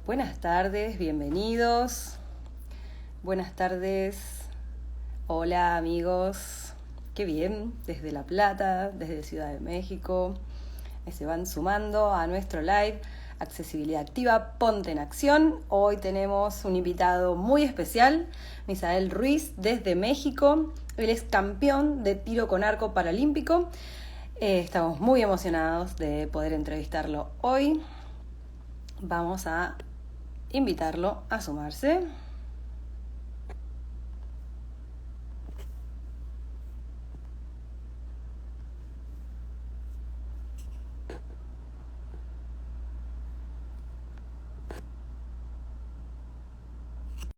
Buenas tardes, bienvenidos. Buenas tardes. Hola amigos. Qué bien, desde La Plata, desde Ciudad de México. Se van sumando a nuestro live Accesibilidad Activa, Ponte en Acción. Hoy tenemos un invitado muy especial, Misael Ruiz, desde México. Él es campeón de tiro con arco paralímpico. Estamos muy emocionados de poder entrevistarlo hoy. Vamos a invitarlo a sumarse.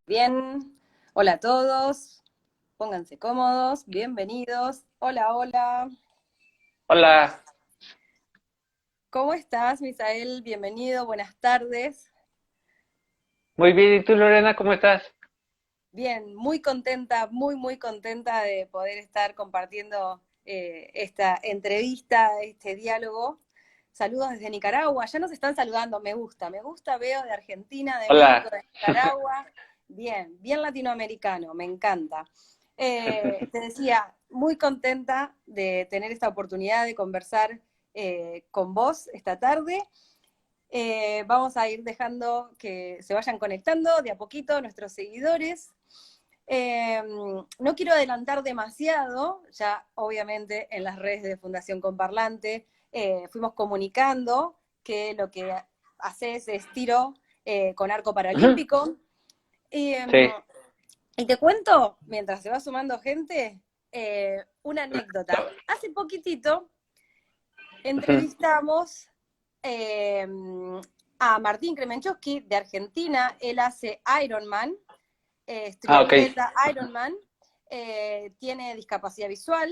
Bien, hola a todos, pónganse cómodos, bienvenidos. Hola, hola. Hola, ¿Cómo estás, Misael? Bienvenido, buenas tardes. muy bien. ¿Y tú, Lorena, cómo estás? Bien, muy contenta, muy contenta de poder estar compartiendo esta entrevista, este diálogo. Saludos desde Nicaragua, ya nos están saludando, me gusta, veo de Argentina, de México, Hola. de Nicaragua. Bien, bien latinoamericano, me encanta. Te decía, muy contenta de tener esta oportunidad de conversar con vos esta tarde. Vamos a ir dejando que se vayan conectando de a poquito nuestros seguidores. No quiero adelantar demasiado, ya obviamente en las redes de Fundación Comparlante fuimos comunicando que lo que haces es tiro con arco Ujú. paralímpico. Y, Sí. y te cuento, mientras se va sumando gente, una anécdota. Hace poquitito Ujú. entrevistamos eh, a Martín Kremenchowski de Argentina. Él hace Ironman, es Ok. triatleta Ironman, tiene discapacidad visual.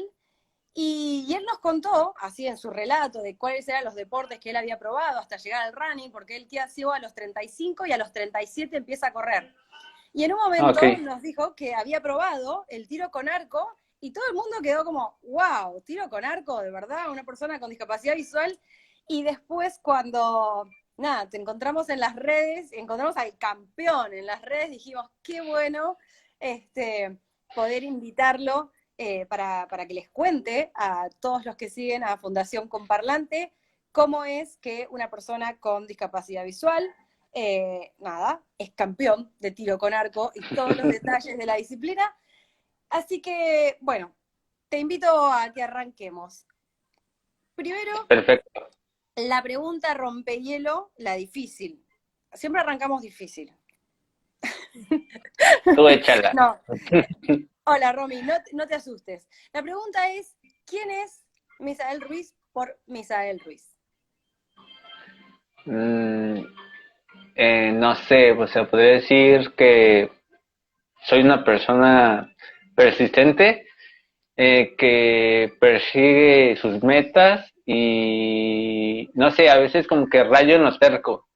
Y él nos contó, así en su relato, de cuáles eran los deportes que él había probado hasta llegar al running, porque él nació a los 35 y a los 37 empieza a correr. Y en un Ok. momento nos dijo que había probado el tiro con arco y todo el mundo quedó como, wow, tiro con arco, de verdad, una persona con discapacidad visual. Y después cuando, nada, te encontramos en las redes, encontramos al campeón en las redes, dijimos, qué bueno poder invitarlo para que les cuente a todos los que siguen a Fundación Comparlante cómo es que una persona con discapacidad visual nada, es campeón de tiro con arco y todos los detalles de la disciplina. Así que, bueno, te invito a que arranquemos. Primero, Perfecto. la pregunta rompehielo, la difícil. Siempre arrancamos difícil. Tú échala. No, hola Romy, no te asustes. La pregunta es, ¿quién es Misael Ruiz por Misael Ruiz? Mm, no sé, o sea, podría decir que soy una persona persistente, que persigue sus metas y no sé, a veces como que rayo en los cerco,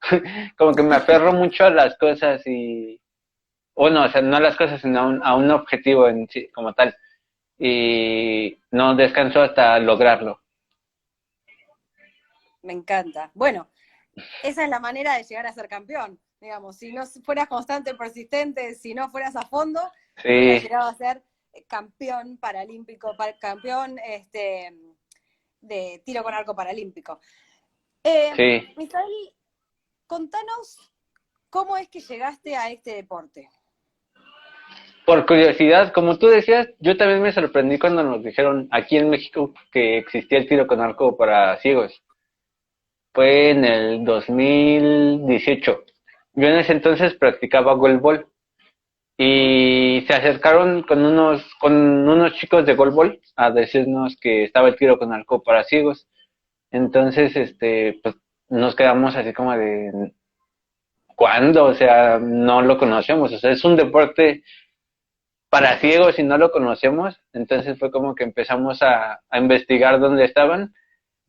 como que me aferro mucho a las cosas y, bueno, o sea, no a las cosas, sino a un objetivo en sí, como tal. Y no descanso hasta lograrlo. Me encanta. Bueno, esa es la manera de llegar a ser campeón. Digamos, si no fueras constante, persistente, si no fueras a fondo, no hubieras Sí, llegado a ser campeón paralímpico, campeón de tiro con arco paralímpico. sí. Misael, contanos cómo es que llegaste a este deporte. Por curiosidad, como tú decías, yo también me sorprendí cuando nos dijeron aquí en México que existía el tiro con arco para ciegos. Fue en el 2018. Yo en ese entonces practicaba goalball y se acercaron con unos chicos de goalball a decirnos que estaba el tiro con arco para ciegos. Entonces, pues nos quedamos así como de ¿cuándo? O sea, no lo conocemos. O sea, es un deporte para ciegos y no lo conocemos. Entonces fue como que empezamos a investigar dónde estaban.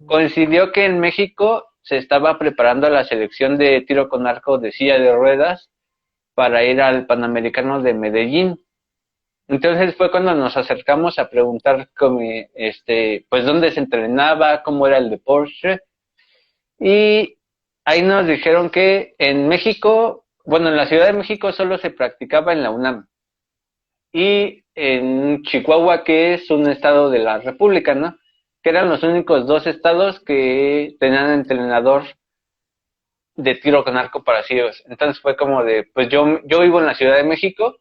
Coincidió que en México se estaba preparando la selección de tiro con arco de silla de ruedas para ir al Panamericano de Medellín. Entonces fue cuando nos acercamos a preguntar cómo, pues dónde se entrenaba, cómo era el deporte. Y ahí nos dijeron que en México, bueno, en la Ciudad de México solo se practicaba en la UNAM. Y en Chihuahua, que es un estado de la República, ¿no? Que eran los únicos dos estados que tenían entrenador de tiro con arco para ciegos. Entonces fue como de, pues yo vivo en la Ciudad de México,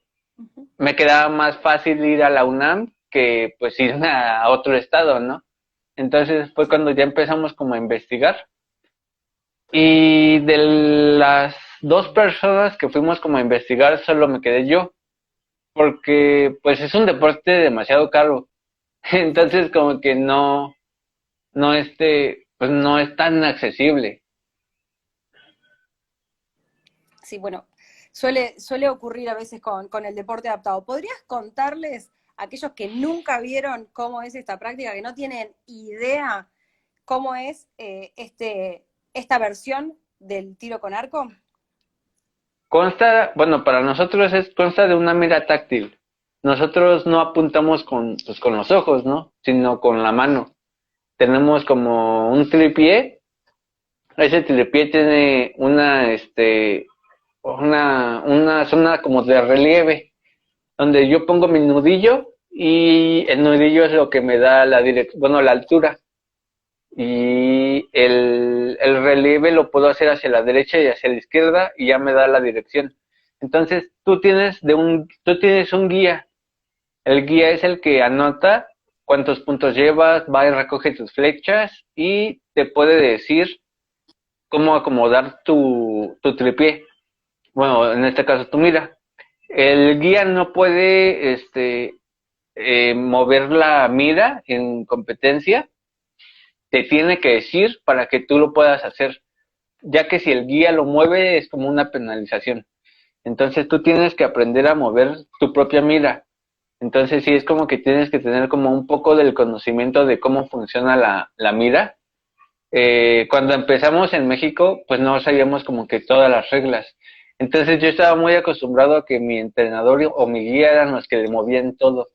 me quedaba más fácil ir a la UNAM que pues ir a otro estado, ¿no? Entonces fue cuando ya empezamos como a investigar. Y de las dos personas que fuimos como a investigar, solo me quedé yo, porque pues es un deporte demasiado caro. Entonces como que pues no es tan accesible. Sí, bueno, suele ocurrir a veces con el deporte adaptado. ¿Podrías contarles a aquellos que nunca vieron cómo es esta práctica, que no tienen idea cómo es esta versión del tiro con arco? Consta, bueno, para nosotros consta de una mira táctil. Nosotros no apuntamos pues con los ojos, ¿no? Sino con la mano. Tenemos como un tripié. Ese tripié tiene una zona como de relieve, donde yo pongo mi nudillo y el nudillo es lo que me da la dirección, bueno, la altura. Y el relieve lo puedo hacer hacia la derecha y hacia la izquierda y ya me da la dirección. Entonces tú tienes un guía. El guía es el que anota cuántos puntos llevas, va y recoge tus flechas y te puede decir cómo acomodar tu tripié. Bueno, en este caso tu mira. El guía no puede mover la mira en competencia, te tiene que decir para que tú lo puedas hacer, ya que si el guía lo mueve es como una penalización. Entonces tú tienes que aprender a mover tu propia mira. Entonces sí es como que tienes que tener como un poco del conocimiento de cómo funciona la mira. Cuando empezamos en México, pues no sabíamos como que todas las reglas. Entonces yo estaba muy acostumbrado a que mi entrenador o mi guía eran los que le movían todo.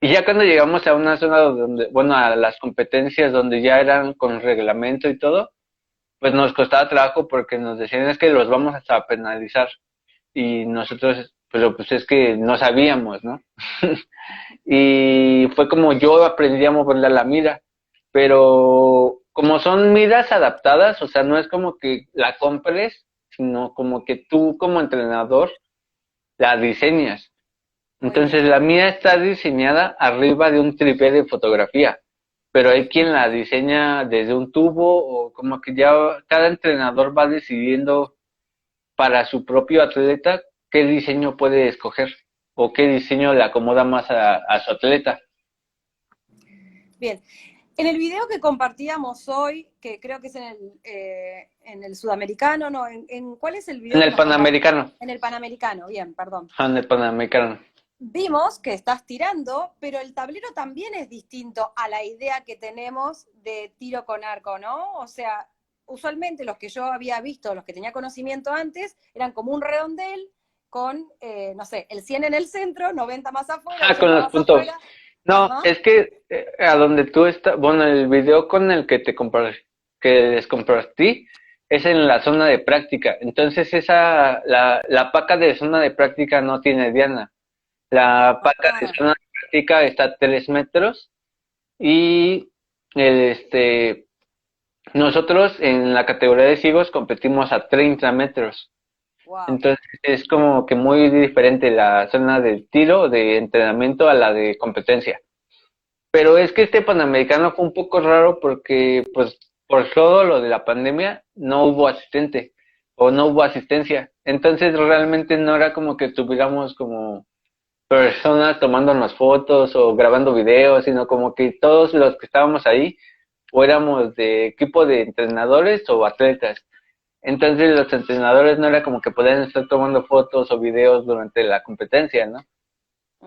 Y ya cuando llegamos a una zona donde, bueno, a las competencias donde ya eran con reglamento y todo, pues nos costaba trabajo porque nos decían es que los vamos a penalizar. Y nosotros, pero pues es que no sabíamos, ¿no? Y fue como yo aprendí a moverle a la mira, pero como son miras adaptadas, o sea, no es como que la compres, sino como que tú como entrenador la diseñas. Entonces Buenísimo. la mía está diseñada arriba de un tripé de fotografía, pero hay quien la diseña desde un tubo o como que ya cada entrenador va decidiendo para su propio atleta qué diseño puede escoger o qué diseño le acomoda más a su atleta. Bien. En el video que compartíamos hoy, que creo que es en el sudamericano, ¿no? ¿Cuál es el En video que el nos compartiste? Panamericano, En el panamericano, bien, perdón. en el Panamericano. Vimos que estás tirando, pero el tablero también es distinto a la idea que tenemos de tiro con arco, ¿no? O sea, usualmente los que yo había visto, los que tenía conocimiento antes, eran como un redondel con, no sé, el 100 en el centro, 90 más afuera, Con 80 los más puntos. afuera. No, Ajá. es que a donde tú estás, bueno, el video con el que que les compartí, es en la zona de práctica. Entonces la paca de zona de práctica no tiene diana. La paca de Ah, zona de práctica está a 3 metros y el, nosotros en la categoría de ciegos competimos a 30 metros. wow. Entonces es como que muy diferente la zona de tiro, de entrenamiento a la de competencia. Pero es que este Panamericano fue un poco raro porque, pues, por todo lo de la pandemia, no hubo asistente o no hubo asistencia. Entonces realmente no era como que tuviéramos como personas tomándonos fotos o grabando videos, sino como que todos los que estábamos ahí fuéramos de equipo de entrenadores o atletas. Entonces los entrenadores no era como que podían estar tomando fotos o videos durante la competencia, ¿no?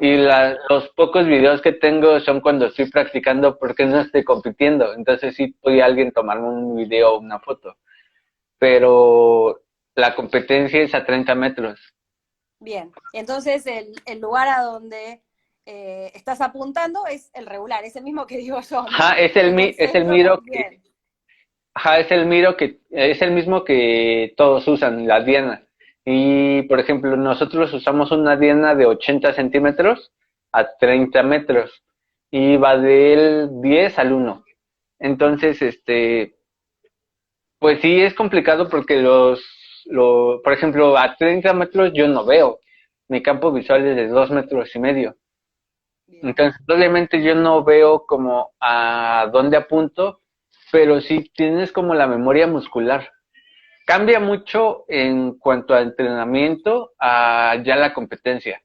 Y Ujú. los pocos videos que tengo son cuando estoy practicando porque no estoy compitiendo. Entonces sí podía alguien tomarme un video o una foto. Pero la competencia es a 30 metros. Bien. Entonces, el lugar a donde estás apuntando es el regular, es el mismo que digo yo, Ajá, ¿no? En el es el centro, miro bien. ajá, es el mismo que todos usan, la diana. Y, por ejemplo, nosotros usamos una diana de 80 centímetros a 30 metros y va del 10 al 1. Entonces, pues sí es complicado porque por ejemplo, a 30 metros yo no veo. Mi campo visual es de 2,5 metros. Bien. Entonces, obviamente yo no veo como a dónde apunto, pero sí tienes como la memoria muscular. Cambia mucho en cuanto a entrenamiento a ya la competencia,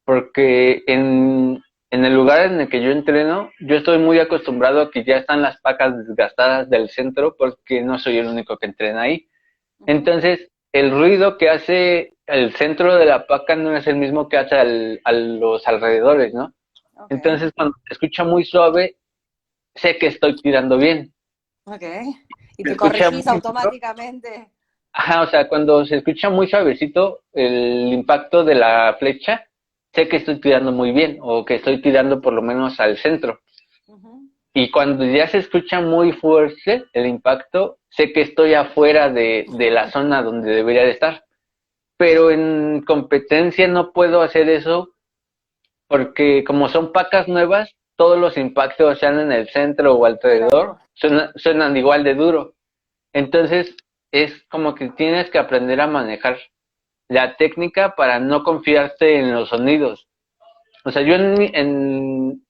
porque en el lugar en el que yo entreno, yo estoy muy acostumbrado a que ya están las pacas desgastadas del centro porque no soy el único que entrena ahí. Ujú. Entonces, el ruido que hace el centro de la paca no es el mismo que hace a los alrededores, ¿no? Ok, Entonces, cuando se escucha muy suave, sé que estoy tirando bien. ok. Y Se te escucha corregís muy duro. automáticamente. Ajá, o sea, cuando se escucha muy suavecito el impacto de la flecha, sé que estoy tirando muy bien o que estoy tirando por lo menos al centro. Ujú. Y cuando ya se escucha muy fuerte el impacto, sé que estoy afuera de la zona donde debería de estar. Pero en competencia no puedo hacer eso porque como son pacas nuevas, todos los impactos, sean en el centro o alrededor, Claro. suenan igual de duro. Entonces es como que tienes que aprender a manejar la técnica para no confiarte en los sonidos. O sea, yo en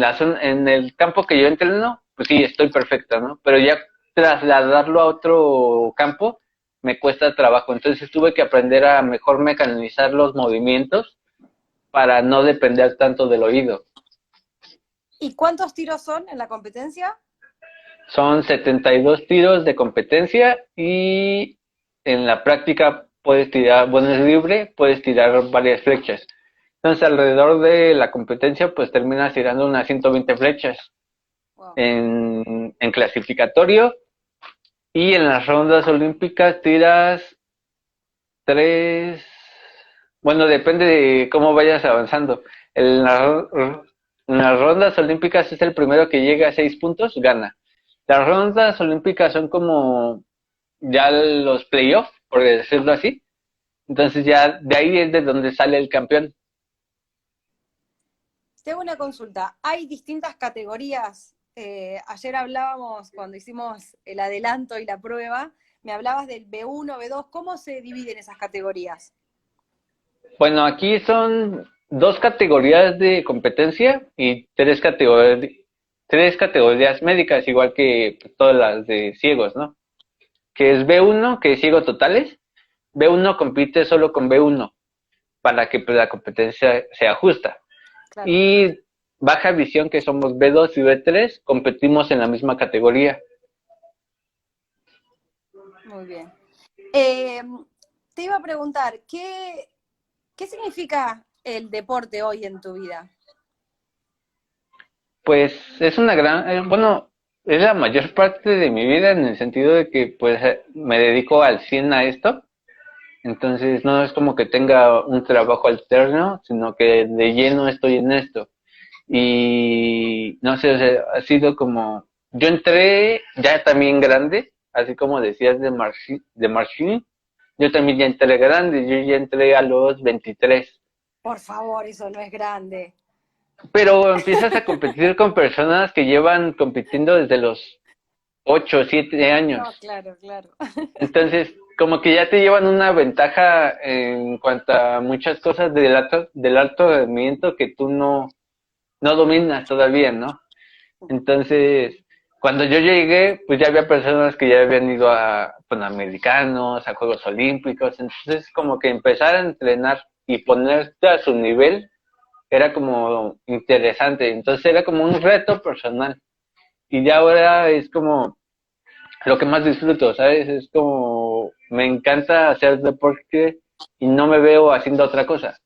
la zona, en el campo que yo entreno, pues sí, estoy perfecta, ¿no? Pero ya trasladarlo a otro campo me cuesta trabajo. Entonces tuve que aprender a mejor mecanizar los movimientos para no depender tanto del oído. ¿Y cuántos tiros son en la competencia? Son 72 tiros de competencia y en la práctica puedes tirar, bueno, es libre, puedes tirar varias flechas. Entonces, alrededor de la competencia, pues terminas tirando unas 120 flechas Wow. en clasificatorio y en las rondas olímpicas tiras tres, bueno, depende de cómo vayas avanzando. En las rondas olímpicas es el primero que llega a 6 puntos, gana. Las rondas olímpicas son como ya los playoffs, por decirlo así. Entonces ya de ahí es de donde sale el campeón. Te hago una consulta. Hay distintas categorías. Ayer hablábamos, cuando hicimos el adelanto y la prueba, me hablabas del B1, B2. ¿Cómo se dividen esas categorías? Bueno, aquí son 2 categorías de competencia y 3 categorías médicas, igual que todas las de ciegos, ¿no? Que es B1, que es ciego totales. B1 compite solo con B1 para que pues, la competencia sea justa. Claro, Y baja visión, que somos B2 y B3, competimos en la misma categoría. muy bien. Eh, Te iba a preguntar, ¿qué significa el deporte hoy en tu vida? Pues es una gran, bueno, es la mayor parte de mi vida en el sentido de que pues me dedico al 100 a esto. Entonces no es como que tenga un trabajo alterno, sino que de lleno estoy en esto. Y no sé, o sea, ha sido como, yo entré ya también grande, así como decías de Marchini, yo también ya entré grande, yo ya entré a los 23. Por favor, eso no es grande. Pero empiezas a competir con personas que llevan compitiendo desde los 8 o 7 años. No, claro, claro. Entonces, como que ya te llevan una ventaja en cuanto a muchas cosas del alto rendimiento que tú no dominas todavía, ¿no? Entonces, cuando yo llegué, pues ya había personas que ya habían ido a Panamericanos, a Juegos Olímpicos, entonces como que empezar a entrenar y ponerte a su nivel era como interesante, entonces era como un reto personal. Y ya ahora es como lo que más disfruto, ¿sabes? Es como me encanta hacer deporte y no me veo haciendo otra cosa.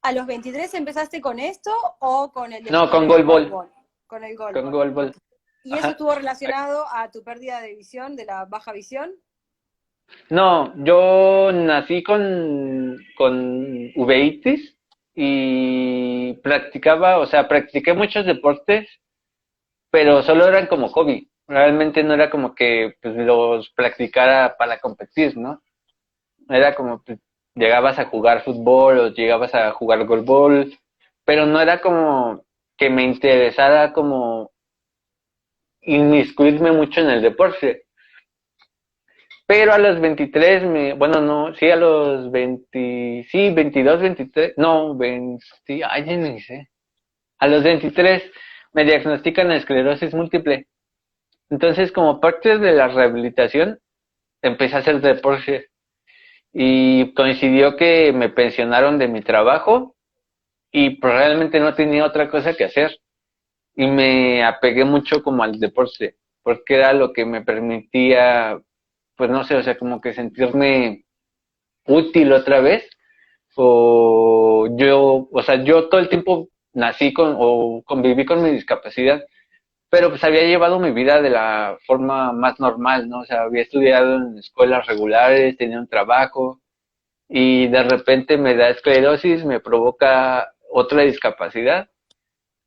¿A los 23 empezaste con esto o con el No, con con el goalball, golbol? Con el con golbol. goalball. Ok. ¿Y eso Ajá. estuvo relacionado a tu pérdida de visión, de la baja visión? No, yo nací con uveitis y practicaba, o sea, practiqué muchos deportes, pero solo eran como hobby. Realmente no era como que pues, los practicara para competir, ¿no? Era como pues, llegabas a jugar fútbol o llegabas a jugar golbol, pero no era como que me interesara como inmiscuirme mucho en el deporte. Pero a los 23, bueno, no, sí, a los 20, sí, 22, 23, no, 20, ay, ya ni sé. A los 23 me diagnostican esclerosis múltiple. Entonces, como parte de la rehabilitación, empecé a hacer deporte y coincidió que me pensionaron de mi trabajo y pues realmente no tenía otra cosa que hacer y me apegué mucho como al deporte porque era lo que me permitía, pues no sé, o sea, como que sentirme útil otra vez o sea, yo todo el tiempo nací con o conviví con mi discapacidad, pero pues había llevado mi vida de la forma más normal, ¿no? O sea, había estudiado en escuelas regulares, tenía un trabajo y de repente me da esclerosis, me provoca otra discapacidad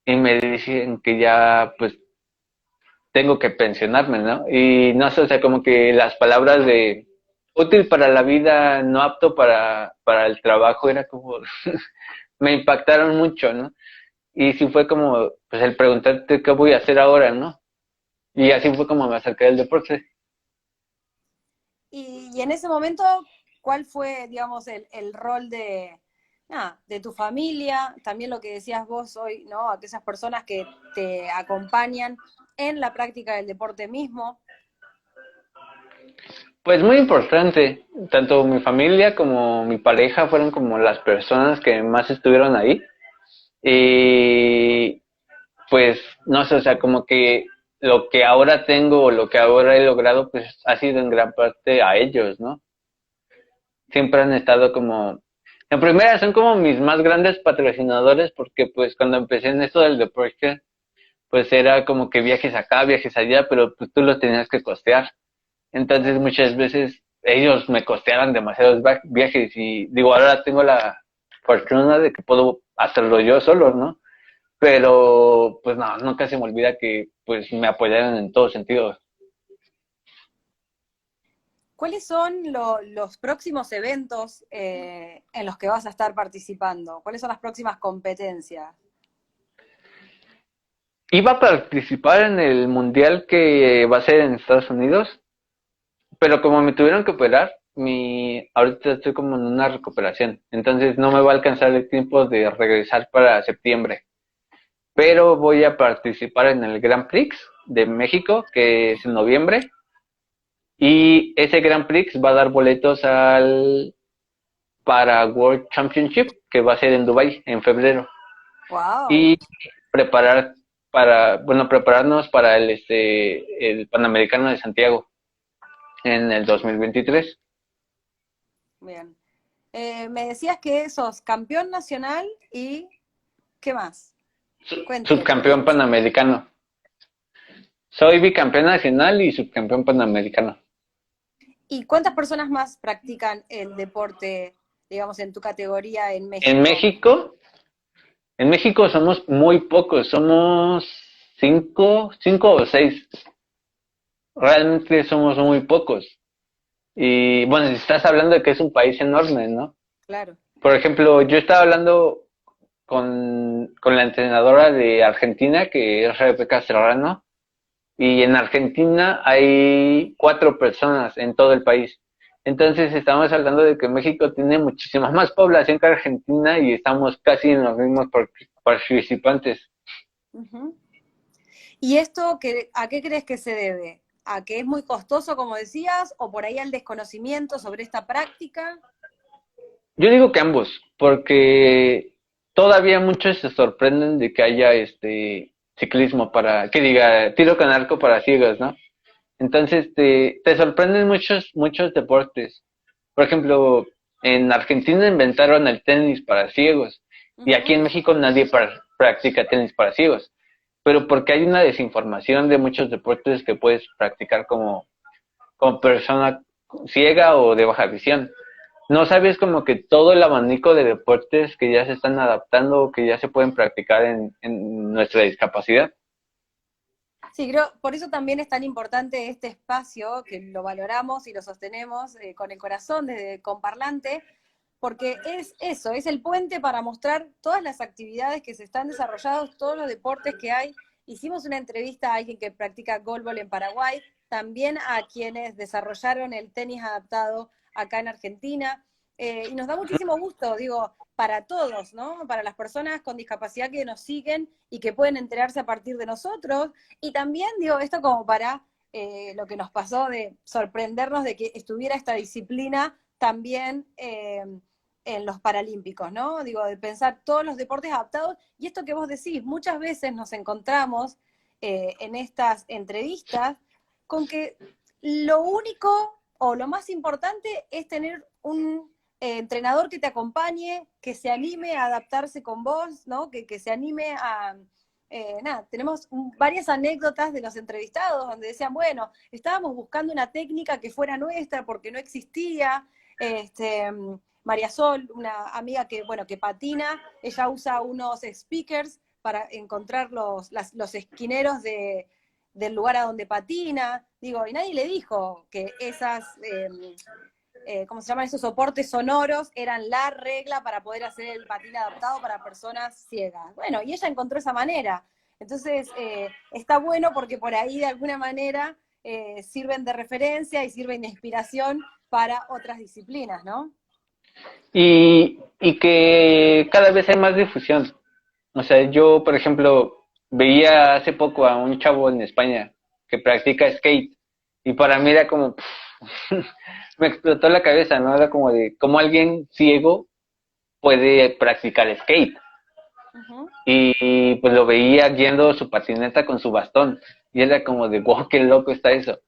y me dicen que ya pues tengo que pensionarme, ¿no? Y no sé, o sea, como que las palabras de útil para la vida, no apto para el trabajo, era como, me impactaron mucho, ¿no? Y sí fue como, pues el preguntarte qué voy a hacer ahora, ¿no? Y así fue como me acerqué al deporte. Y en ese momento, ¿cuál fue, digamos, el rol de, nada, de tu familia? También lo que decías vos hoy, ¿no? Aquellas personas que te acompañan en la práctica del deporte mismo. Pues muy importante, tanto mi familia como mi pareja fueron como las personas que más estuvieron ahí. Y pues no sé, o sea, como que lo que ahora tengo o lo que ahora he logrado, pues ha sido en gran parte a ellos, ¿no? Siempre han estado como, en primera son como mis más grandes patrocinadores porque pues cuando empecé en esto del deporte, pues era como que viajes acá, viajes allá, pero pues tú los tenías que costear. Entonces Claro. muchas veces ellos me costeaban demasiados viajes y digo, ahora tengo la fortuna de que puedo hacerlo yo solo, ¿no? Pero pues no, nunca se me olvida que pues me apoyaron en todos sentidos. ¿Cuáles son los próximos eventos en los que vas a estar participando? ¿Cuáles son las próximas competencias? Iba a participar en el mundial que va a ser en Estados Unidos, pero como me tuvieron que operar, ahorita estoy como en una recuperación, entonces no me va a alcanzar el tiempo de regresar para septiembre. Pero voy a participar en el Grand Prix de México, que es en noviembre, y ese Grand Prix va a dar boletos para World Championship, que va a ser en Dubai en febrero. ¡Wow! Y preparar prepararnos para el Panamericano de Santiago en el 2023. Bien. Me decías que sos campeón nacional y ¿qué más? Cuéntame, por Subcampeón favor. panamericano. Soy bicampeón nacional y subcampeón panamericano. ¿Y cuántas personas más practican el deporte, digamos, en tu categoría en En México? México, en México somos muy pocos, somos cinco o seis. Realmente somos muy pocos. Y bueno, si estás hablando de que es un país enorme, ¿no? Claro. Por ejemplo, yo estaba hablando con la entrenadora de Argentina, que es Rebeca Serrano, y en Argentina hay 4 personas en todo el país. Entonces estamos hablando de que México tiene muchísima más población que Argentina y estamos casi en los mismos participantes. Ujú. ¿Y esto a qué crees que se debe? ¿A que es muy costoso, como decías, o por ahí al desconocimiento sobre esta práctica? Yo digo que ambos, porque todavía muchos se sorprenden de que haya ciclismo que diga tiro con arco para ciegos, ¿no? Entonces te sorprenden muchos deportes. Por ejemplo, en Argentina inventaron el tenis para ciegos y aquí Ujú. en México nadie practica tenis para ciegos, pero porque hay una desinformación de muchos deportes que puedes practicar como persona ciega o de baja visión. No sabes como que todo el abanico de deportes que ya se están adaptando o que ya se pueden practicar en nuestra discapacidad. Sí, creo, por eso también es tan importante este espacio, que lo valoramos y lo sostenemos con el corazón, desde Comparlante, porque es eso, es el puente para mostrar todas las actividades que se están desarrollando, todos los deportes que hay. Hicimos una entrevista a alguien que practica goalball en Paraguay, también a quienes desarrollaron el tenis adaptado acá en Argentina, y nos da muchísimo gusto, digo, para todos, ¿no? Para las personas con discapacidad que nos siguen y que pueden enterarse a partir de nosotros, y también, digo, esto como para lo que nos pasó de sorprendernos de que estuviera esta disciplina también en los Paralímpicos, ¿no? Digo, de pensar todos los deportes adaptados, y esto que vos decís, muchas veces nos encontramos en estas entrevistas con que lo único o lo más importante es tener un entrenador que te acompañe, que se anime a adaptarse con vos, ¿no? Que se anime a... nada, tenemos varias anécdotas de los entrevistados donde decían, bueno, estábamos buscando una técnica que fuera nuestra porque no existía. Este, María Sol, una amiga que, bueno, que patina, ella usa unos speakers para encontrar los esquineros del lugar a donde patina, digo, y nadie le dijo que esas, ¿cómo se llaman? Esos soportes sonoros eran la regla para poder hacer el patín adaptado para personas ciegas. Bueno, y ella encontró esa manera. Entonces, está bueno porque por ahí de alguna manera sirven de referencia y sirven de inspiración para otras disciplinas, ¿no? Y que cada vez hay más difusión. O sea, yo, por ejemplo, veía hace poco a un chavo en España que practica skate y para mí era como, me explotó la cabeza, ¿no? Era como de, ¿cómo alguien ciego puede practicar skate? Uh-huh. Y pues lo veía guiando su patineta con su bastón y era como de, wow, qué loco está eso.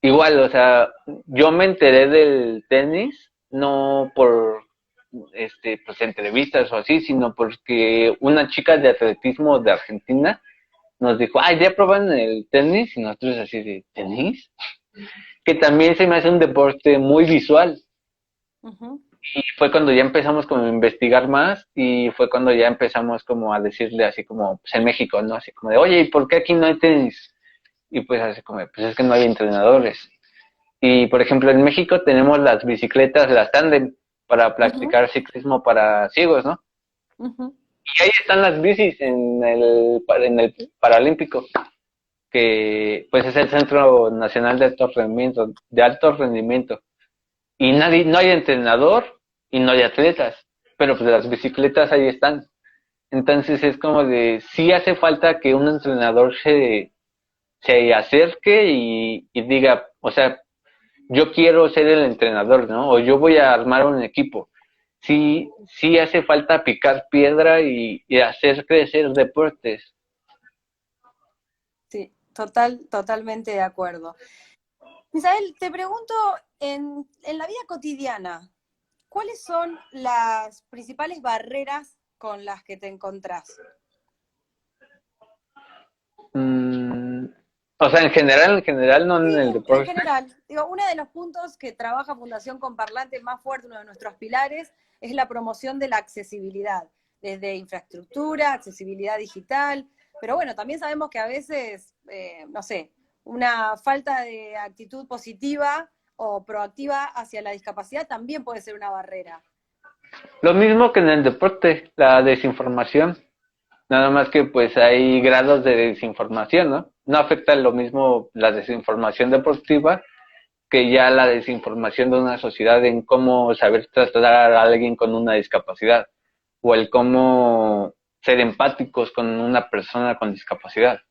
Igual, o sea, yo me enteré del tenis no por pues entrevistas o así, sino porque una chica de atletismo de Argentina nos dijo, ay, ¿ya probaron el tenis? Y nosotros así de, ¿tenis? Que también se me hace un deporte muy visual. Uh-huh. Y fue cuando ya empezamos como a investigar más y fue cuando ya empezamos como a decirle así como, pues en México, ¿no? Así como de, oye, ¿y por qué aquí no hay tenis? Y pues así como, pues es que no hay entrenadores. Y por ejemplo, en México tenemos las bicicletas, las tándem, para Uh-huh. practicar ciclismo para ciegos, ¿no? Uh-huh. Y ahí están las bicis en el Paralímpico, que pues es el Centro Nacional de alto rendimiento. Y nadie, no hay entrenador y no hay atletas, pero pues las bicicletas ahí están. Entonces es como de, sí hace falta que un entrenador se acerque y diga, o sea, yo quiero ser el entrenador, ¿no? O yo voy a armar un equipo. Sí, sí hace falta picar piedra y hacer crecer deportes. Sí, totalmente de acuerdo. Misael, te pregunto, en la vida cotidiana, ¿cuáles son las principales barreras con las que te encontrás? Mm, o sea, en general, no Sí, en el en deporte. general. Digo, uno de los puntos que trabaja Fundación Comparlante más fuerte, uno de nuestros pilares, es la promoción de la accesibilidad, desde infraestructura, accesibilidad digital, pero bueno, también sabemos que a veces, no sé, una falta de actitud positiva o proactiva hacia la discapacidad también puede ser una barrera. Lo mismo que en el deporte, la desinformación. Nada más que pues hay grados de desinformación, ¿no? No afecta lo mismo la desinformación deportiva que ya la desinformación de una sociedad en cómo saber tratar a alguien con una discapacidad o el cómo ser empáticos con una persona con discapacidad.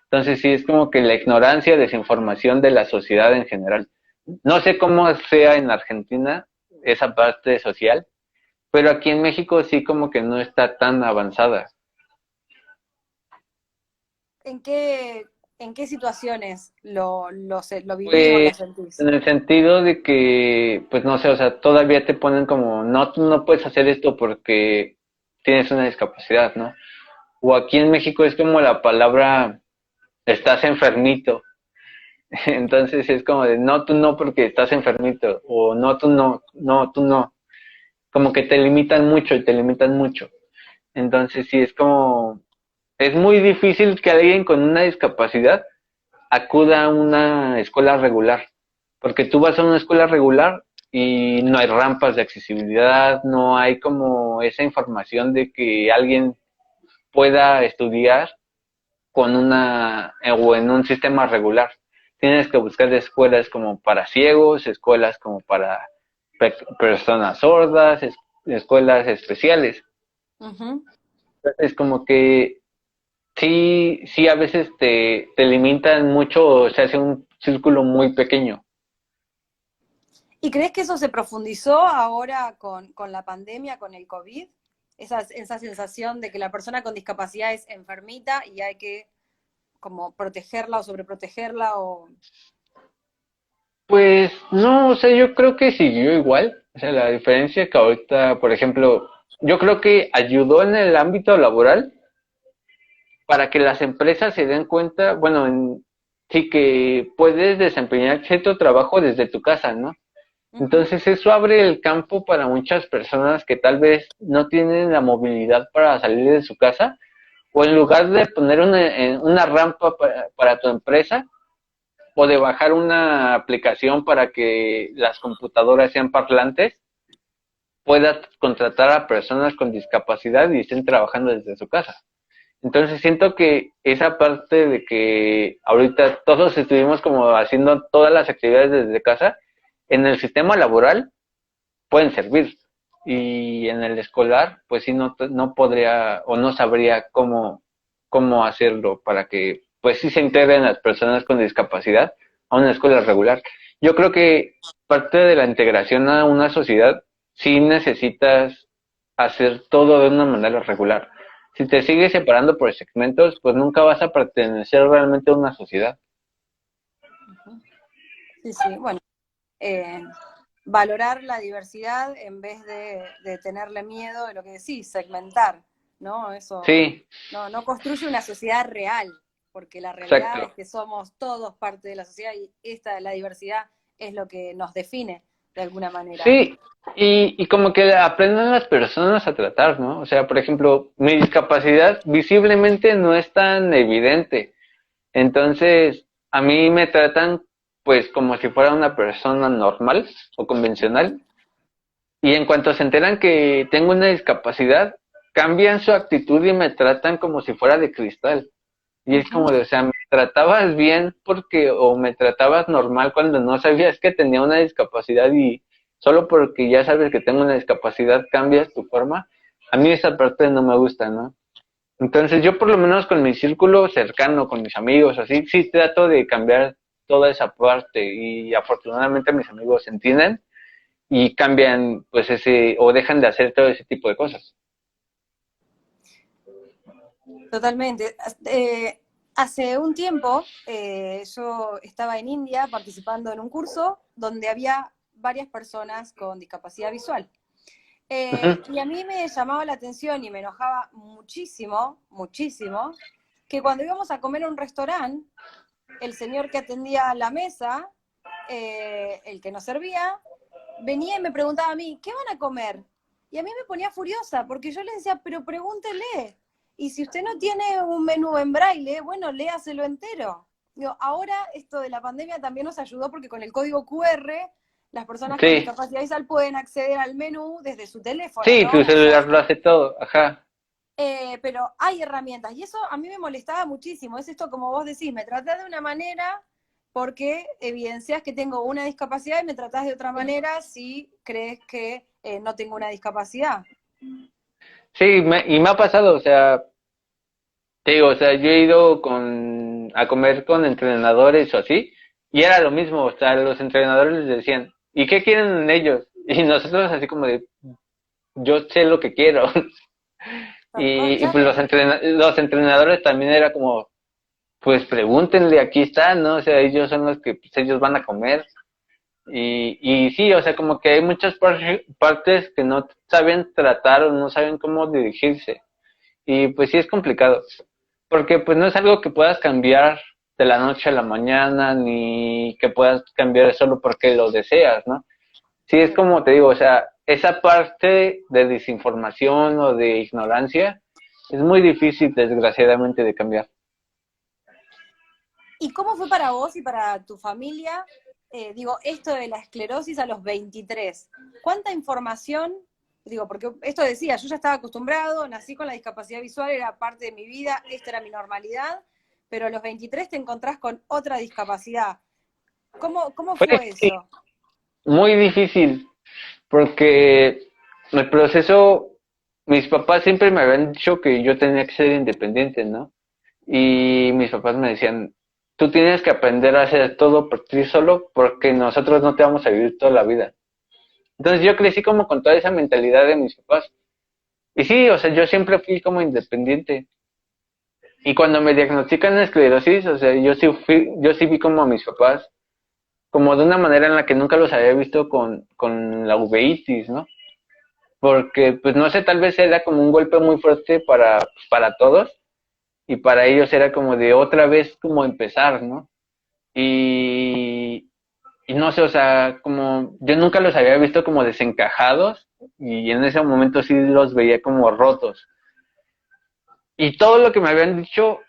Entonces sí es como que la ignorancia, desinformación de la sociedad en general. No sé cómo sea en Argentina esa parte social, pero aquí en México sí como que no está tan avanzada. ¿En qué, en qué situaciones lo vivís o Pues lo sentís? en el sentido de que, pues no sé, o sea, todavía te ponen como, no, tú no puedes hacer esto porque tienes una discapacidad, ¿no? O aquí en México es como la palabra, estás enfermito. Entonces es como de, no, tú no porque estás enfermito. O no, tú no, no, tú no. Como que te limitan mucho y te limitan mucho. Entonces sí es como, es muy difícil que alguien con una discapacidad acuda a una escuela regular, porque tú vas a una escuela regular y no hay rampas de accesibilidad, no hay como esa información de que alguien pueda estudiar con o en un sistema regular. Tienes que buscar escuelas como para ciegos, escuelas como para personas sordas, escuelas especiales. Ujú. Es como que sí, a veces te limitan mucho, o se hace un círculo muy pequeño. ¿Y crees que eso se profundizó ahora con la pandemia, con el COVID? Esa sensación de que la persona con discapacidad es enfermita y hay que como protegerla o sobreprotegerla o... Pues no, o sea, yo creo que siguió igual. O sea, la diferencia que ahorita, por ejemplo, yo creo que ayudó en el ámbito laboral para que las empresas se den cuenta, bueno, sí que puedes desempeñar cierto trabajo desde tu casa, ¿no? Ujú. Entonces eso abre el campo para muchas personas que tal vez no tienen la movilidad para salir de su casa, o en lugar de poner una rampa para tu empresa, o de bajar una aplicación para que las computadoras sean parlantes, pueda contratar a personas con discapacidad y estén trabajando desde su casa. Entonces siento que esa parte de que ahorita todos estuvimos como haciendo todas las actividades desde casa, en el sistema laboral pueden servir. Y en el escolar, pues sí, no podría o no sabría cómo hacerlo para que, pues sí se integren las personas con discapacidad a una escuela regular. Yo creo que parte de la integración a una sociedad, sí necesitas hacer todo de una manera regular. Si te sigues separando por segmentos, pues nunca vas a pertenecer realmente a una sociedad. Sí, sí, bueno. eh, Valorar la diversidad en vez de tenerle miedo de lo que decís, segmentar, ¿no? Eso Sí, no construye una sociedad real, porque la realidad es exacto. que somos todos parte de la sociedad y la diversidad es lo que nos define de alguna manera. Sí, y como que aprendan las personas a tratar, ¿no? O sea, por ejemplo, mi discapacidad visiblemente no es tan evidente. Entonces, a mí me tratan pues como si fuera una persona normal o convencional. Ujú. Y en cuanto se enteran que tengo una discapacidad, cambian su actitud y me tratan como si fuera de cristal. Y es Ujú. como de, o sea, me tratabas bien o me tratabas normal cuando no sabías que tenía una discapacidad y solo porque ya sabes que tengo una discapacidad cambias tu forma. A mí esa parte no me gusta, ¿no? Entonces yo por lo menos con mi círculo cercano, con mis amigos, así, sí trato de cambiar toda esa parte y afortunadamente mis amigos entienden y cambian pues o dejan de hacer todo ese tipo de cosas. Totalmente. Hace un tiempo yo estaba en India participando en un curso donde había varias personas con discapacidad visual. Ujú. Y a mí me llamaba la atención y me enojaba muchísimo, muchísimo, que cuando íbamos a comer a un restaurante, el señor que atendía la mesa, el que nos servía, venía y me preguntaba a mí, ¿qué van a comer? Y a mí me ponía furiosa, porque yo le decía, pero pregúntele. Y si usted no tiene un menú en braille, bueno, léaselo entero. Digo, ahora esto de la pandemia también nos ayudó porque con el código QR las personas con Sí, discapacidad visual pueden acceder al menú desde su teléfono, sí, tu ¿no? O sea, celular lo hace todo, ajá. pero hay herramientas y eso a mí me molestaba muchísimo. Es esto, como vos decís, me tratás de una manera porque evidencias que tengo una discapacidad y me tratás de otra manera si crees que no tengo una discapacidad. Sí, y me ha pasado, o sea, te digo, o sea, yo he ido a comer con entrenadores o así, y era lo mismo, o sea, los entrenadores les decían, ¿y qué quieren ellos? Y nosotros así como de, yo sé lo que quiero. Tal cual, Y pues claro. los entrenadores también era como, pues pregúntenle, aquí están, ¿no? O sea, ellos son los que pues, ellos van a comer. Y sí, o sea, como que hay muchas partes que no saben tratar o no saben cómo dirigirse. Y pues sí es complicado, porque pues no es algo que puedas cambiar de la noche a la mañana, ni que puedas cambiar solo porque lo deseas, ¿no? Sí es Sí. como te digo, o sea, esa parte de desinformación o de ignorancia es muy difícil, desgraciadamente, de cambiar. ¿Y cómo fue para vos y para tu familia, digo, esto de la esclerosis a los 23? ¿Cuánta información, digo, porque esto decía, yo ya estaba acostumbrado, nací con la discapacidad visual, era parte de mi vida, esta era mi normalidad, pero a los 23 te encontrás con otra discapacidad. ¿Cómo Pues fue sí, eso? muy difícil, porque el proceso, mis papás siempre me habían dicho que yo tenía que ser independiente, ¿no? Y mis papás me decían, tú tienes que aprender a hacer todo por ti solo porque nosotros no te vamos a vivir toda la vida. Entonces yo crecí como con toda esa mentalidad de mis papás. Y sí, o sea, yo siempre fui como independiente. Y cuando me diagnostican esclerosis, o sea, yo sí vi como a mis papás, como de una manera en la que nunca los había visto con la uveitis, ¿no? Porque, pues no sé, tal vez era como un golpe muy fuerte para todos, y para ellos era como de otra vez como empezar, ¿no? Y, y no sé, o sea, como yo nunca los había visto como desencajados, y en ese momento sí los veía como rotos. Y todo lo que me habían dicho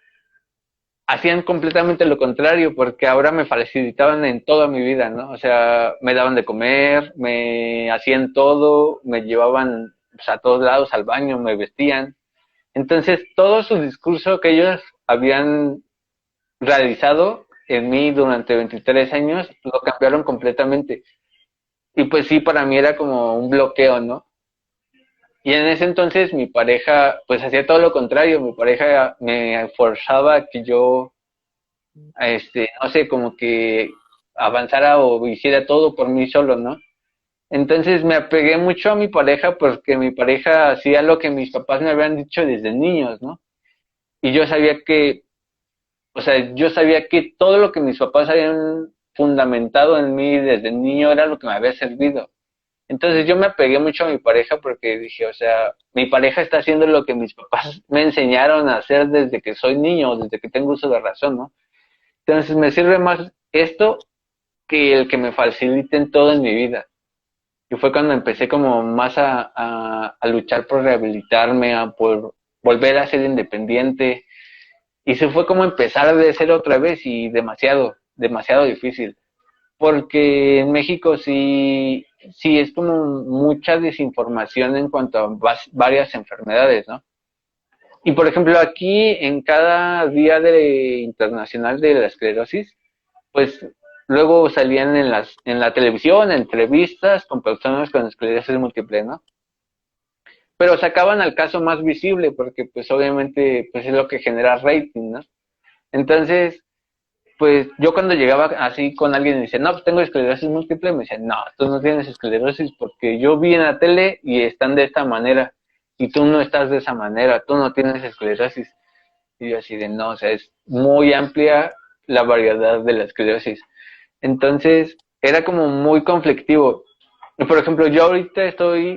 hacían completamente lo contrario, porque ahora me facilitaban en toda mi vida, ¿no? O sea, me daban de comer, me hacían todo, me llevaban pues, a todos lados al baño, me vestían. Entonces, todo su discurso que ellos habían realizado en mí durante 23 años, lo cambiaron completamente. Y pues sí, para mí era como un bloqueo, ¿no? Y en ese entonces mi pareja, pues hacía todo lo contrario, mi pareja me forzaba a que yo no sé, como que avanzara o hiciera todo por mí solo, ¿no? Entonces me apegué mucho a mi pareja porque mi pareja hacía lo que mis papás me habían dicho desde niños, ¿no? Y yo sabía que, o sea, yo sabía que todo lo que mis papás habían fundamentado en mí desde niño era lo que me había servido. Entonces yo me apegué mucho a mi pareja porque dije, o sea, mi pareja está haciendo lo que mis papás me enseñaron a hacer desde que soy niño, desde que tengo uso de razón, ¿no? Entonces me sirve más esto que el que me faciliten todo en mi vida. Y fue cuando empecé como más a luchar por rehabilitarme, a por volver a ser independiente. Y se fue como empezar de cero otra vez y demasiado, demasiado difícil. Porque en México sí es como mucha desinformación en cuanto a varias enfermedades, ¿no? Y por ejemplo, aquí en cada día internacional de la esclerosis, pues luego salían en la televisión entrevistas con personas con esclerosis múltiple, ¿no? Pero sacaban al caso más visible porque pues obviamente pues es lo que genera rating, ¿no? Entonces, pues yo cuando llegaba así con alguien y decía, no, pues tengo esclerosis múltiple, me decían, no, tú no tienes esclerosis porque yo vi en la tele y están de esta manera y tú no estás de esa manera, tú no tienes esclerosis. Y yo así de, no, o sea, es muy amplia la variedad de la esclerosis. Entonces, era como muy conflictivo. Por ejemplo, yo ahorita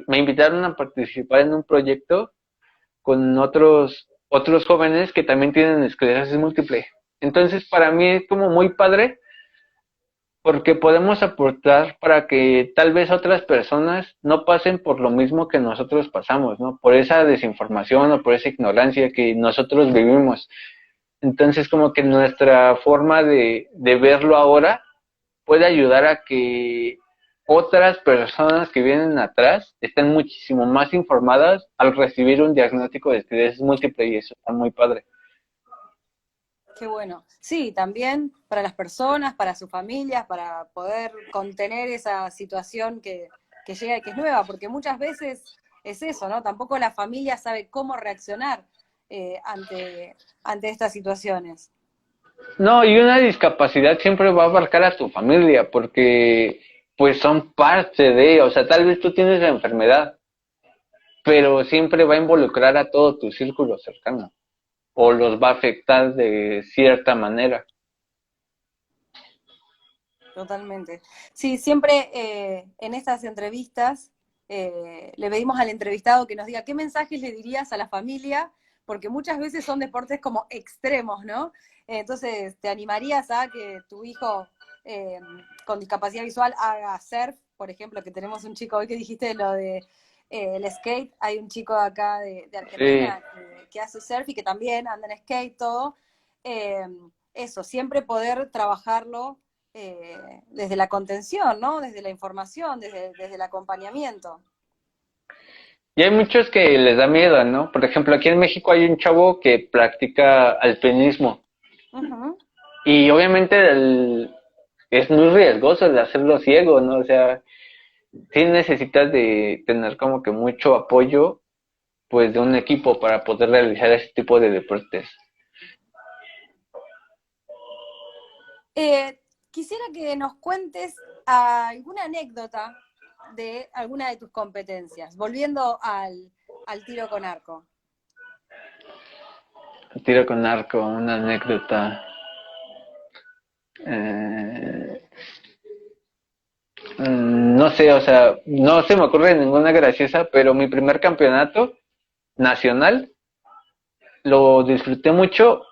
me invitaron a participar en un proyecto con otros jóvenes que también tienen esclerosis múltiple. Entonces, para mí es como muy padre porque podemos aportar para que tal vez otras personas no pasen por lo mismo que nosotros pasamos, ¿no? Por esa desinformación o por esa ignorancia que nosotros vivimos. Entonces, como que nuestra forma de verlo ahora puede ayudar a que otras personas que vienen atrás estén muchísimo más informadas al recibir un diagnóstico de esclerosis múltiple y eso está muy padre. Qué bueno. Sí, también para las personas, para sus familias, para poder contener esa situación que llega y que es nueva, porque muchas veces es eso, ¿no? Tampoco la familia sabe cómo reaccionar ante estas situaciones. No, y una discapacidad siempre va a abarcar a tu familia porque pues son parte de, o sea, tal vez tú tienes la enfermedad, pero siempre va a involucrar a todo tu círculo cercano o los va a afectar de cierta manera. Totalmente. Sí, siempre en estas entrevistas le pedimos al entrevistado que nos diga qué mensajes le dirías a la familia, porque muchas veces son deportes como extremos, ¿no? Entonces, ¿te animarías a que tu hijo eh, con discapacidad visual haga surf? Por ejemplo, que tenemos un chico hoy que dijiste lo de el skate, hay un chico acá de Sí, Argentina que hace surf y que también anda en skate, todo. Eh, eso, siempre poder trabajarlo desde la contención, ¿no? Desde la información, desde el acompañamiento. Y hay muchos que les da miedo, ¿no? Por ejemplo, aquí en México hay un chavo que practica alpinismo Ujú. y obviamente es muy riesgoso de hacerlo ciego, ¿no? O sea, sí necesitas de tener como que mucho apoyo, pues, de un equipo para poder realizar ese tipo de deportes. Quisiera que nos cuentes alguna anécdota de alguna de tus competencias, volviendo al tiro con arco. Tiro con arco, una anécdota. Eh, no sé, o sea, no se me ocurre ninguna graciosa, pero mi primer campeonato nacional lo disfruté mucho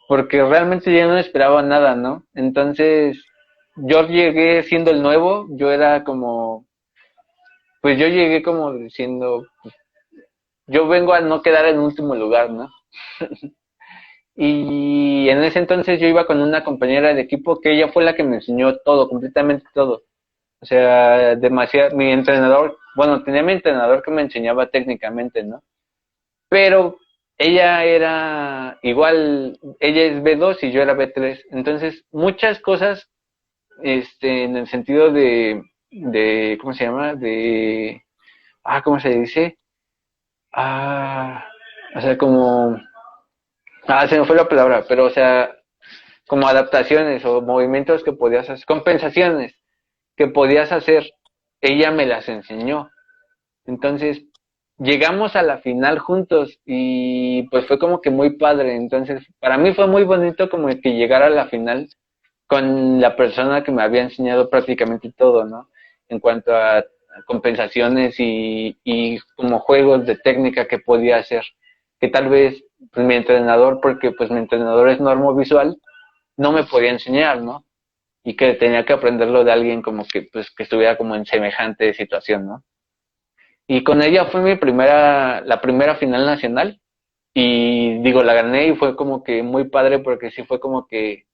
porque realmente yo no esperaba nada, ¿no? Entonces, yo llegué siendo el nuevo, yo era como, pues yo llegué como diciendo, yo vengo a no quedar en último lugar, ¿no? Y en ese entonces yo iba con una compañera de equipo que ella fue la que me enseñó todo, completamente todo. O sea, demasiado, mi entrenador, bueno, tenía mi entrenador que me enseñaba técnicamente, ¿no? Pero ella era igual, ella es B2 y yo era B3. Entonces, muchas cosas, en el sentido ¿cómo se llama? ¿Cómo se dice? Ah, o sea, se me fue la palabra, pero o sea, como adaptaciones o movimientos que podías hacer, compensaciones que podías hacer, ella me las enseñó. Entonces, llegamos a la final juntos y pues fue como que muy padre. Entonces, para mí fue muy bonito como que llegar a la final con la persona que me había enseñado prácticamente todo, ¿no? En cuanto a compensaciones y como juegos de técnica que podía hacer. Que tal vez pues, mi entrenador, porque pues mi entrenador es normovisual, no me podía enseñar, ¿no? Y que tenía que aprenderlo de alguien como que pues que estuviera como en semejante situación, ¿no? Y con ella fue la primera final nacional. Y digo, la gané y fue como que muy padre porque sí fue como que,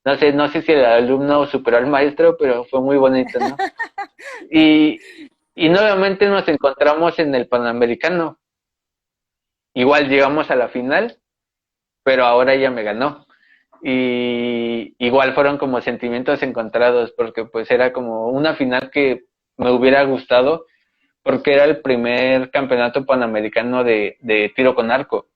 no sé si el alumno superó al maestro, pero fue muy bonito, ¿no? Y, y nuevamente nos encontramos en el Panamericano. Igual llegamos a la final, pero ahora ella me ganó. Y igual fueron como sentimientos encontrados porque pues era como una final que me hubiera gustado porque era el primer campeonato panamericano de tiro con arco,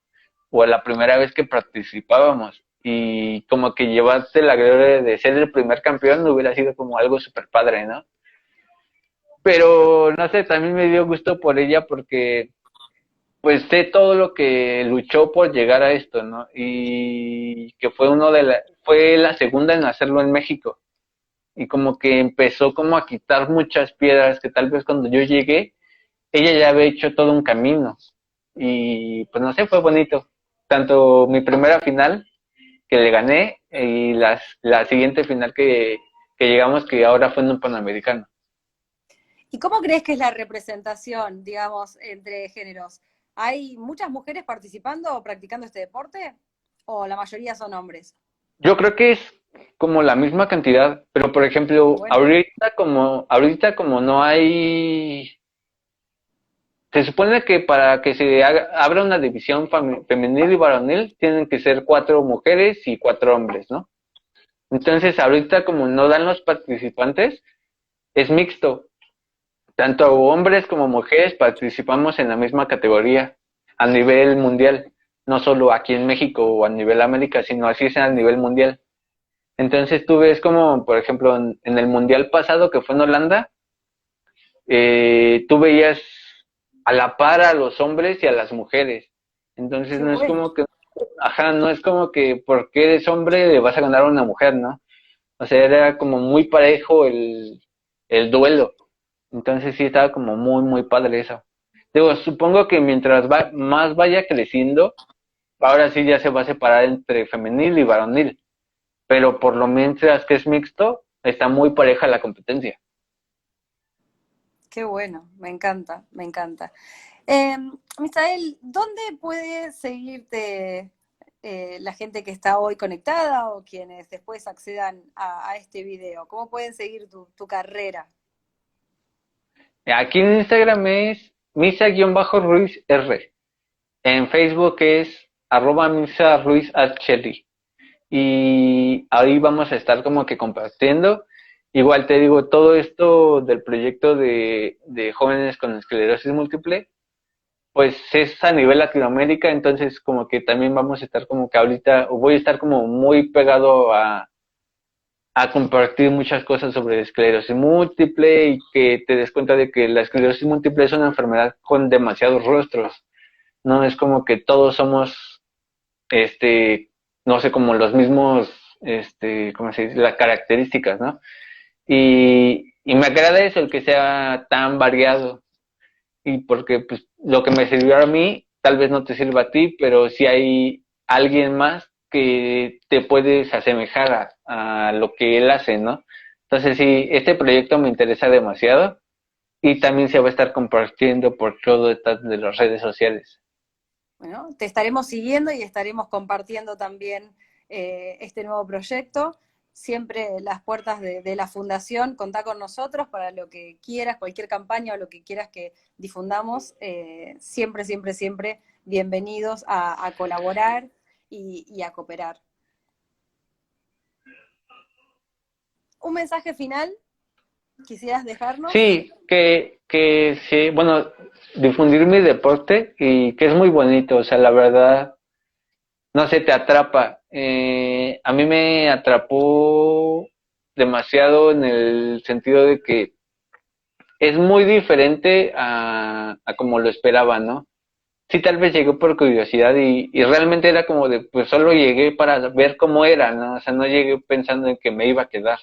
o la primera vez que participábamos, y como que llevarse la gloria de ser el primer campeón hubiera sido como algo súper padre, ¿no? Pero, no sé, también me dio gusto por ella porque, pues, sé todo lo que luchó por llegar a esto, ¿no? Y que fue la segunda en hacerlo en México, y como que empezó como a quitar muchas piedras que tal vez cuando yo llegué, ella ya había hecho todo un camino. Y pues no sé, fue bonito. Tanto mi primera final que le gané y la siguiente final que llegamos, que ahora fue en un Panamericano. ¿Y cómo crees que es la representación, digamos, entre géneros? ¿Hay muchas mujeres participando o practicando este deporte? ¿O la mayoría son hombres? Yo creo que es como la misma cantidad, pero por Qué ejemplo, bueno. ahorita como no hay, se supone que para que abra una división femenil y varonil tienen que ser 4 mujeres y 4 hombres, ¿no? Entonces ahorita como no dan los participantes, es mixto. Tanto hombres como mujeres participamos en la misma categoría a nivel mundial, no solo aquí en México o a nivel América, sino así es a nivel mundial. Entonces tú ves como, por ejemplo, en el mundial pasado que fue en Holanda, tú veías a la par a los hombres y a las mujeres. Entonces Qué no es bueno. como que, ajá, no es como que porque eres hombre le vas a ganar a una mujer, ¿no? O sea, era como muy parejo el duelo. Entonces sí estaba como muy, muy padre eso. Digo, supongo que mientras más vaya creciendo, ahora sí ya se va a separar entre femenil y varonil. Pero por lo mientras que es mixto, está muy pareja la competencia. Qué bueno, me encanta, me encanta. Misael, ¿dónde puede seguirte la gente que está hoy conectada o quienes después accedan a este video? ¿Cómo pueden seguir tu carrera? Aquí en Instagram es misa-ruiz-r. En Facebook es @misa-ruiz-archeli. Y ahí vamos a estar como que compartiendo. Igual te digo, todo esto del proyecto de jóvenes con esclerosis múltiple, pues es a nivel Latinoamérica, entonces como que también vamos a estar como que ahorita, o voy a estar como muy pegado a compartir muchas cosas sobre esclerosis múltiple y que te des cuenta de que la esclerosis múltiple es una enfermedad con demasiados rostros. No es como que todos somos, no sé, como los mismos, ¿cómo se dice? Las características, ¿no? Y me agrada eso, el que sea tan variado. Y porque pues lo que me sirvió a mí, tal vez no te sirva a ti, pero si hay alguien más que te puedes asemejar a lo que él hace, ¿no? Entonces sí, este proyecto me interesa demasiado y también se va a estar compartiendo por todo estas de las redes sociales. Bueno, te estaremos siguiendo y estaremos compartiendo también este nuevo proyecto. Siempre las puertas de la fundación, contá con nosotros para lo que quieras, cualquier campaña o lo que quieras que difundamos, siempre, siempre, siempre bienvenidos a colaborar y a cooperar. ¿Un mensaje final quisieras dejarnos? Sí, que sí, bueno, difundir mi deporte y que es muy bonito, o sea, la verdad, no sé, te atrapa. A mí me atrapó demasiado en el sentido de que es muy diferente a como lo esperaba, ¿no? Sí, tal vez llegué por curiosidad y realmente era como de, pues solo llegué para ver cómo era, ¿no? O sea, no llegué pensando en que me iba a quedar.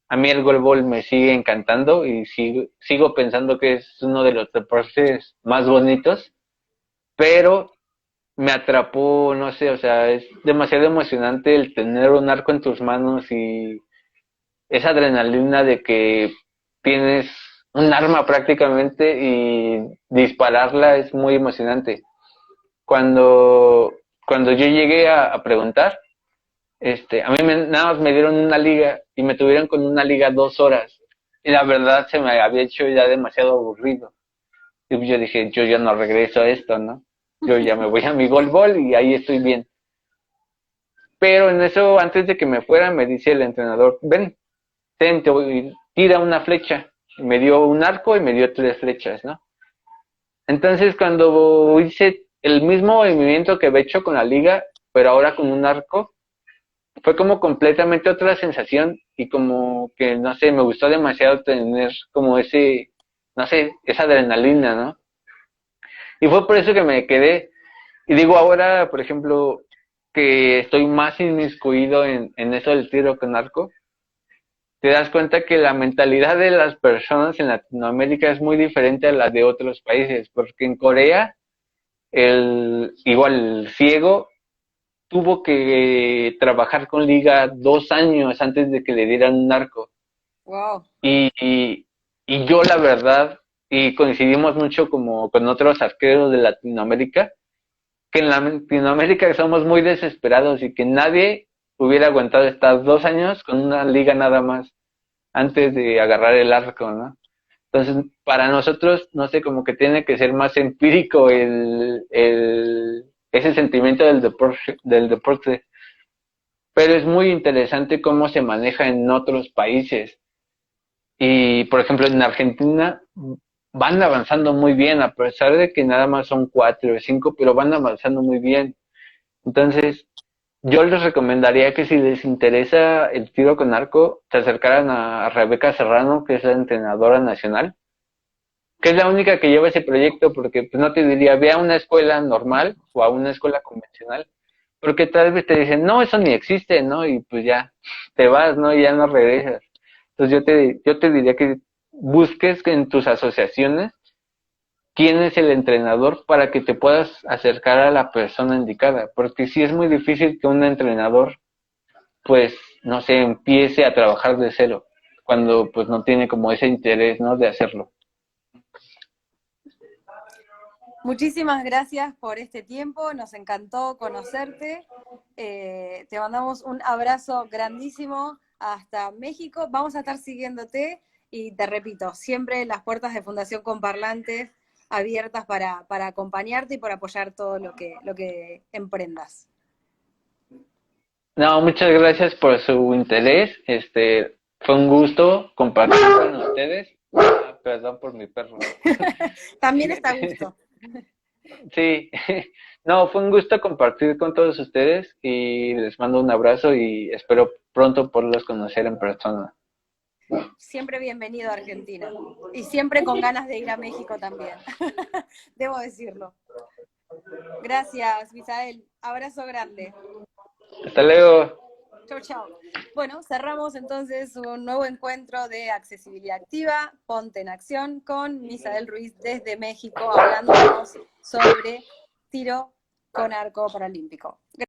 A mí el golbol me sigue encantando y sigo pensando que es uno de los deportes más bonitos, pero me atrapó, no sé, o sea, es demasiado emocionante el tener un arco en tus manos y esa adrenalina de que tienes un arma prácticamente y dispararla es muy emocionante. Cuando, cuando yo llegué a preguntar, a mí nada más me dieron una liga y me tuvieron con una liga 2 horas. Y la verdad se me había hecho ya demasiado aburrido. Y yo dije, yo ya no regreso a esto, ¿no? Yo ya me voy a mi golbol y ahí estoy bien. Pero en eso, antes de que me fuera, me dice el entrenador, ven, te voy, tira una flecha. Y me dio un arco y me dio 3 flechas, ¿no? Entonces cuando hice el mismo movimiento que había hecho con la liga, pero ahora con un arco, fue como completamente otra sensación y como que, no sé, me gustó demasiado tener como ese, no sé, esa adrenalina, ¿no? Y fue por eso que me quedé. Y digo ahora, por ejemplo, que estoy más inmiscuido en eso del tiro con arco, te das cuenta que la mentalidad de las personas en Latinoamérica es muy diferente a la de otros países, porque en Corea, igual el ciego tuvo que trabajar con liga 2 años antes de que le dieran un arco. Wow. Y yo la verdad, y coincidimos mucho como con otros arqueros de Latinoamérica, que en Latinoamérica somos muy desesperados y que nadie hubiera aguantado estar 2 años con una liga nada más antes de agarrar el arco, ¿no? Entonces, para nosotros, no sé, como que tiene que ser más empírico ese sentimiento del deporte. Pero es muy interesante cómo se maneja en otros países. Y, por ejemplo, en Argentina van avanzando muy bien, a pesar de que nada más son 4 o 5, pero van avanzando muy bien. Entonces, yo les recomendaría que si les interesa el tiro con arco, se acercaran a Rebeca Serrano, que es la entrenadora nacional, que es la única que lleva ese proyecto, porque pues no te diría, ve a una escuela normal o a una escuela convencional, porque tal vez te dicen, no, eso ni existe, ¿no? Y pues ya, te vas, ¿no? Y ya no regresas. Entonces yo te diría que busques en tus asociaciones quién es el entrenador para que te puedas acercar a la persona indicada, porque sí es muy difícil que un entrenador, pues, no sé, empiece a trabajar de cero, cuando pues no tiene como ese interés, ¿no? De hacerlo. Muchísimas gracias por este tiempo, nos encantó conocerte. Te mandamos un abrazo grandísimo hasta México. Vamos a estar siguiéndote y te repito, siempre las puertas de Fundación Comparlantes abiertas para acompañarte y por apoyar todo lo que emprendas. No, muchas gracias por su interés. Fue un gusto compartir con ustedes. Ah, perdón por mi perro. También está a gusto. Sí, no, fue un gusto compartir con todos ustedes y les mando un abrazo y espero pronto poderlos conocer en persona. Siempre bienvenido a Argentina. Y siempre con ganas de ir a México también. Debo decirlo. Gracias, Misael. Abrazo grande. Hasta luego. Chau, chau. Bueno, cerramos entonces un nuevo encuentro de accesibilidad activa, Ponte en Acción, con Misael Ruiz desde México, hablándonos sobre tiro con arco paralímpico.